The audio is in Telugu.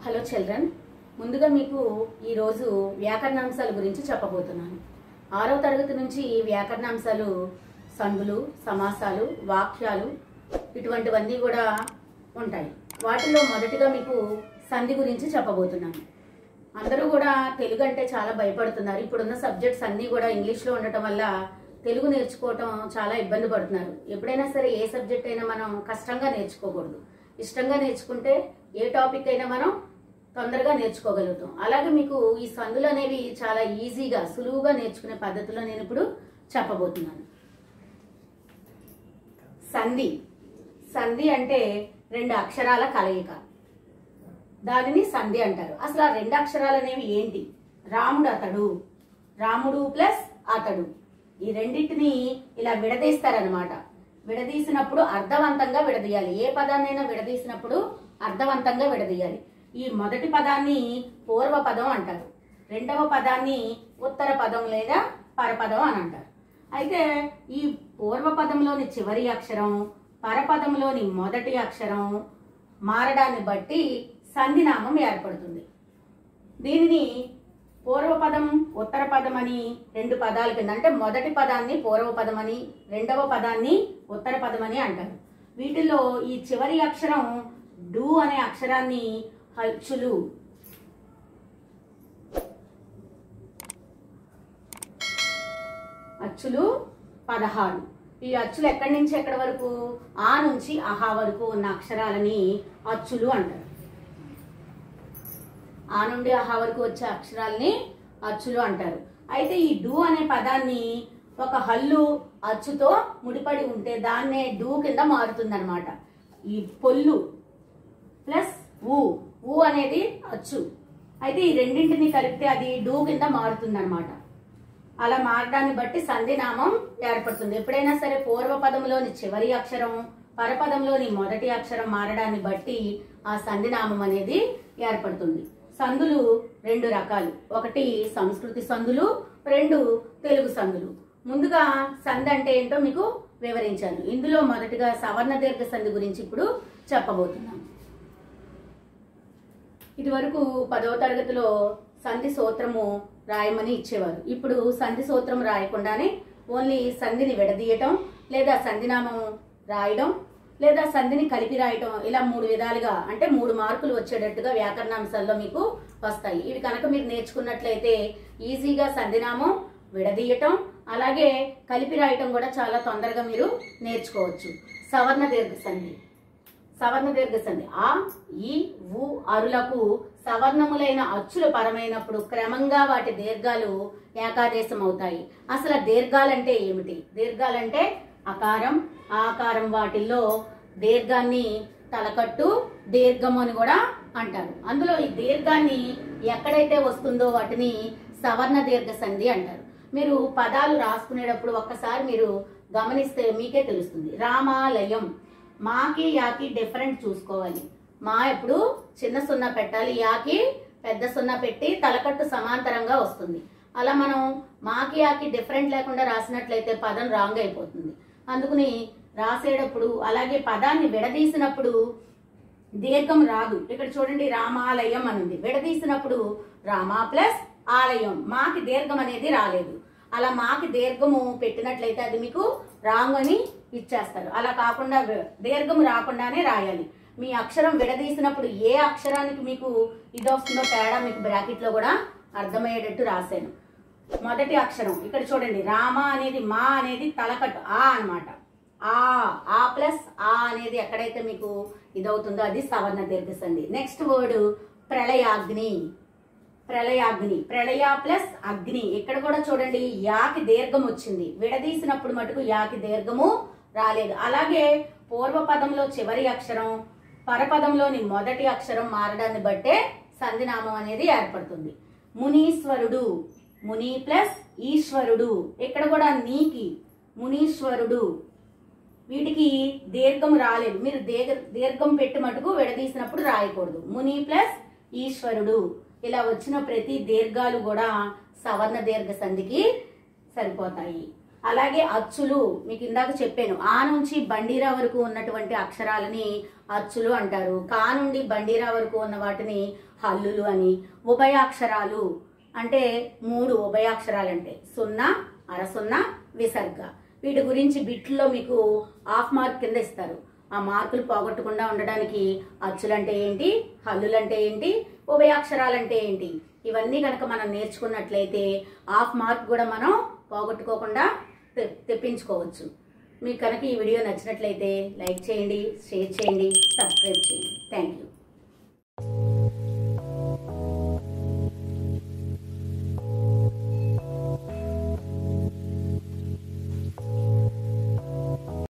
హలో చిల్డ్రన్, ముందుగా మీకు ఈరోజు వ్యాకరణాంశాల గురించి చెప్పబోతున్నాను. 6వ తరగతి నుంచి వ్యాకరణాంశాలు సందులు, సమాసాలు, వాక్యాలు ఇటువంటివన్నీ కూడా ఉంటాయి. వాటిలో మొదటిగా మీకు సంధి గురించి చెప్పబోతున్నాను. అందరూ కూడా తెలుగు అంటే చాలా భయపడుతున్నారు. ఇప్పుడున్న సబ్జెక్ట్స్ అన్నీ కూడా ఇంగ్లీష్లో ఉండటం వల్ల తెలుగు నేర్చుకోవటం చాలా ఇబ్బంది పడుతున్నారు. ఎప్పుడైనా సరే ఏ సబ్జెక్ట్ అయినా మనం కష్టంగా నేర్చుకోకూడదు. ఇష్టంగా నేర్చుకుంటే ఏ టాపిక్ అయినా మనం తొందరగా నేర్చుకోగలుగుతాం. అలాగే మీకు ఈ సందులు అనేవి చాలా ఈజీగా, సులువుగా నేర్చుకునే పద్ధతిలో నేను ఇప్పుడు చెప్పబోతున్నాను. సంధి. సంధి అంటే 2 అక్షరాల కలయిక, దానిని సంధి అంటారు. అసలు ఆ 2 అక్షరాలు అనేవి ఏంటి? రాముడు అతడు, రాముడు ప్లస్ అతడు, ఈ రెండింటిని ఇలా విడదీస్తారనమాట. విడదీసినప్పుడు అర్థవంతంగా విడదీయాలి. ఏ పదాన్నైనా విడదీసినప్పుడు అర్థవంతంగా విడదీయాలి. ఈ మొదటి పదాన్ని పూర్వ పదం అంటారు, రెండవ పదాన్ని ఉత్తర పదం లేదా పరపదం అని అంటారు. అయితే ఈ పూర్వ పదంలోని చివరి అక్షరం, పరపదంలోని మొదటి అక్షరం మారడాన్ని బట్టి సంధినామం ఏర్పడుతుంది. దీనిని పూర్వపదం, ఉత్తర పదం అని 2 పదాల కింద, అంటే మొదటి పదాన్ని పూర్వపదం అని, రెండవ పదాన్ని ఉత్తర పదం అని అంటారు. వీటిల్లో ఈ చివరి అక్షరం డు అనే అక్షరాన్ని అచ్చులు, అచ్చులు 16. ఈ అచ్చులు ఎక్కడి నుంచి ఎక్కడి వరకు? ఆ నుంచి అహా వరకు ఉన్న అక్షరాలని అచ్చులు అంటారు. ఆ నుండి అహా వరకు వచ్చే అక్షరాలని అచ్చులు అంటారు. అయితే ఈ డు అనే పదాన్ని ఒక హల్లు అచ్చుతో ముడిపడి ఉంటే దాన్నే డు కింద మారుతుంది అనమాట. ఈ పొల్లు ప్లస్ ఊ అనేది అచ్చు. అయితే ఈ రెండింటిని కలిపితే అది డు కింద మారుతుంది అనమాట. అలా మారడాన్ని బట్టి సంధినామం ఏర్పడుతుంది. ఎప్పుడైనా సరే పూర్వపదంలోని చివరి అక్షరం, పరపదంలోని మొదటి అక్షరం మారడాన్ని బట్టి ఆ సంధినామం అనేది ఏర్పడుతుంది. సందులు 2 రకాలు. ఒకటి సంస్కృతి సందులు, 2 తెలుగు సందులు. ముందుగా సంధి అంటే ఏంటో మీకు వివరించాను. ఇందులో మొదటిగా సవర్ణ దీర్ఘ సంధి గురించి ఇప్పుడు చెప్పబోతున్నాను. ఇదివరకు 10వ తరగతిలో సంధి సూత్రము రాయమని ఇచ్చేవారు. ఇప్పుడు సంధి సూత్రం రాయకుండానే ఓన్లీ సంధిని విడదీయటం, లేదా సంధినామం రాయడం, లేదా సంధిని కలిపి రాయటం, ఇలా 3 విధాలుగా, అంటే 3 మార్కులు వచ్చేటట్టుగా వ్యాకరణాంశాల్లో మీకు వస్తాయి. ఇవి కనుక మీరు నేర్చుకున్నట్లయితే ఈజీగా సంధినామం విడదీయటం, అలాగే కలిపి రాయటం కూడా చాలా తొందరగా మీరు నేర్చుకోవచ్చు. సవర్ణ దీర్ఘ సంధి. సవర్ణ దీర్ఘ సంధి ఆ, ఈ, ఊ అరులకు సవర్ణములైన అచ్చులు పరమైనప్పుడు క్రమంగా వాటి దీర్ఘాలు ఏకాదేశం అవుతాయి. అసలు దీర్ఘాలంటే ఏమిటి? దీర్ఘాలంటే అకారం, ఆకారం వాటిల్లో దీర్ఘాన్ని తలకట్టు, దీర్ఘము అని కూడా అంటారు. అందులో ఈ దీర్ఘాన్ని ఎక్కడైతే వస్తుందో వాటిని సవర్ణ దీర్ఘ సంధి అంటారు. మీరు పదాలు రాసుకునేటప్పుడు ఒక్కసారి మీరు గమనిస్తే మీకే తెలుస్తుంది. రామాలయం, మాకి యాకి డిఫరెంట్ చూసుకోవాలి. మా ఎప్పుడు చిన్న సున్నా పెట్టాలి, యాకి పెద్ద సున్నా పెట్టి తలకట్టు సమాంతరంగా వస్తుంది. అలా మనం మాకి యాకి డిఫరెంట్ లేకుండా రాసినట్లయితే పదం రాంగ్ అయిపోతుంది. అందుకని రాసేటప్పుడు, అలాగే పదాన్ని విడదీసినప్పుడు దీర్ఘం రాదు. ఇక్కడ చూడండి, రామాలయం అనుంది. విడదీసినప్పుడు రామా ప్లస్ ఆలయం, మాకి దీర్ఘం అనేది రాలేదు. అలా మాకి దీర్ఘము పెట్టినట్లయితే అది మీకు రాంగ్ అని ఇచ్చేస్తారు. అలా కాకుండా దీర్ఘం రాకుండానే రాయాలి. మీ అక్షరం విడదీసినప్పుడు ఏ అక్షరానికి మీకు ఇది వస్తుందో తేడా మీకు బ్రాకెట్లో కూడా అర్థమయ్యేటట్టు రాశాను. మొదటి అక్షరం ఇక్కడ చూడండి, రామ అనేది, మా అనేది తలకట్టు ఆ అన్నమాట. ఆ ప్లస్ ఆ అనేది ఎక్కడైతే మీకు ఇదవుతుందో అది సవర్ణ దీర్ఘ సంధి. Next word ప్రళయాగ్ని. ప్రళయాగ్ని, ప్రళయ ప్లస్ అగ్ని. ఇక్కడ కూడా చూడండి, యాకి దీర్ఘం వచ్చింది. విడదీసినప్పుడు మటుకు యాకి దీర్ఘము రాలేదు. అలాగే పూర్వపదంలో చివరి అక్షరం, పరపదంలోని మొదటి అక్షరం మారడాన్ని బట్టే సంధినామం అనేది ఏర్పడుతుంది. మునీశ్వరుడు, ముని ప్లస్ ఈశ్వరుడు. ఇక్కడ కూడా నీకి మునీశ్వరుడు, వీటికి దీర్ఘం రాలేదు. మీరు దీర్ఘం పెట్టి మటుకు విడదీసినప్పుడు రాయకూడదు. ముని ప్లస్ ఈశ్వరుడు. ఇలా వచ్చిన ప్రతి దీర్ఘాలు కూడా సవర్ణ దీర్ఘ సంధికి సరిపోతాయి. అలాగే అచ్చులు మీకు ఇందాక చెప్పాను, ఆ నుంచి బండిరా వరకు ఉన్నటువంటి అక్షరాలని అచ్చులు అంటారు. కా నుండి బండిరా వరకు ఉన్న వాటిని హల్లులు అని. ఉభయాక్షరాలు అంటే 3 ఉభయాక్షరాలు అంటే 0, అర 0, విసర్గ. వీటి గురించి బిట్లో మీకు హాఫ్ మార్క్ కింద ఇస్తారు. ఆ మార్కులు పోగొట్టకుండా ఉండడానికి అచ్చులంటే ఏంటి, హల్లులంటే ఏంటి, ఉభయాక్షరాలంటే ఏంటి, ఇవన్నీ కనుక మనం నేర్చుకున్నట్లయితే హాఫ్ మార్క్ కూడా మనం పోగొట్టుకోకుండా తెప్పించుకోవచ్చు. మీకు కనుక ఈ వీడియో నచ్చినట్లయితే లైక్ చేయండి, షేర్ చేయండి, సబ్స్క్రైబ్ చేయండి. Thank you.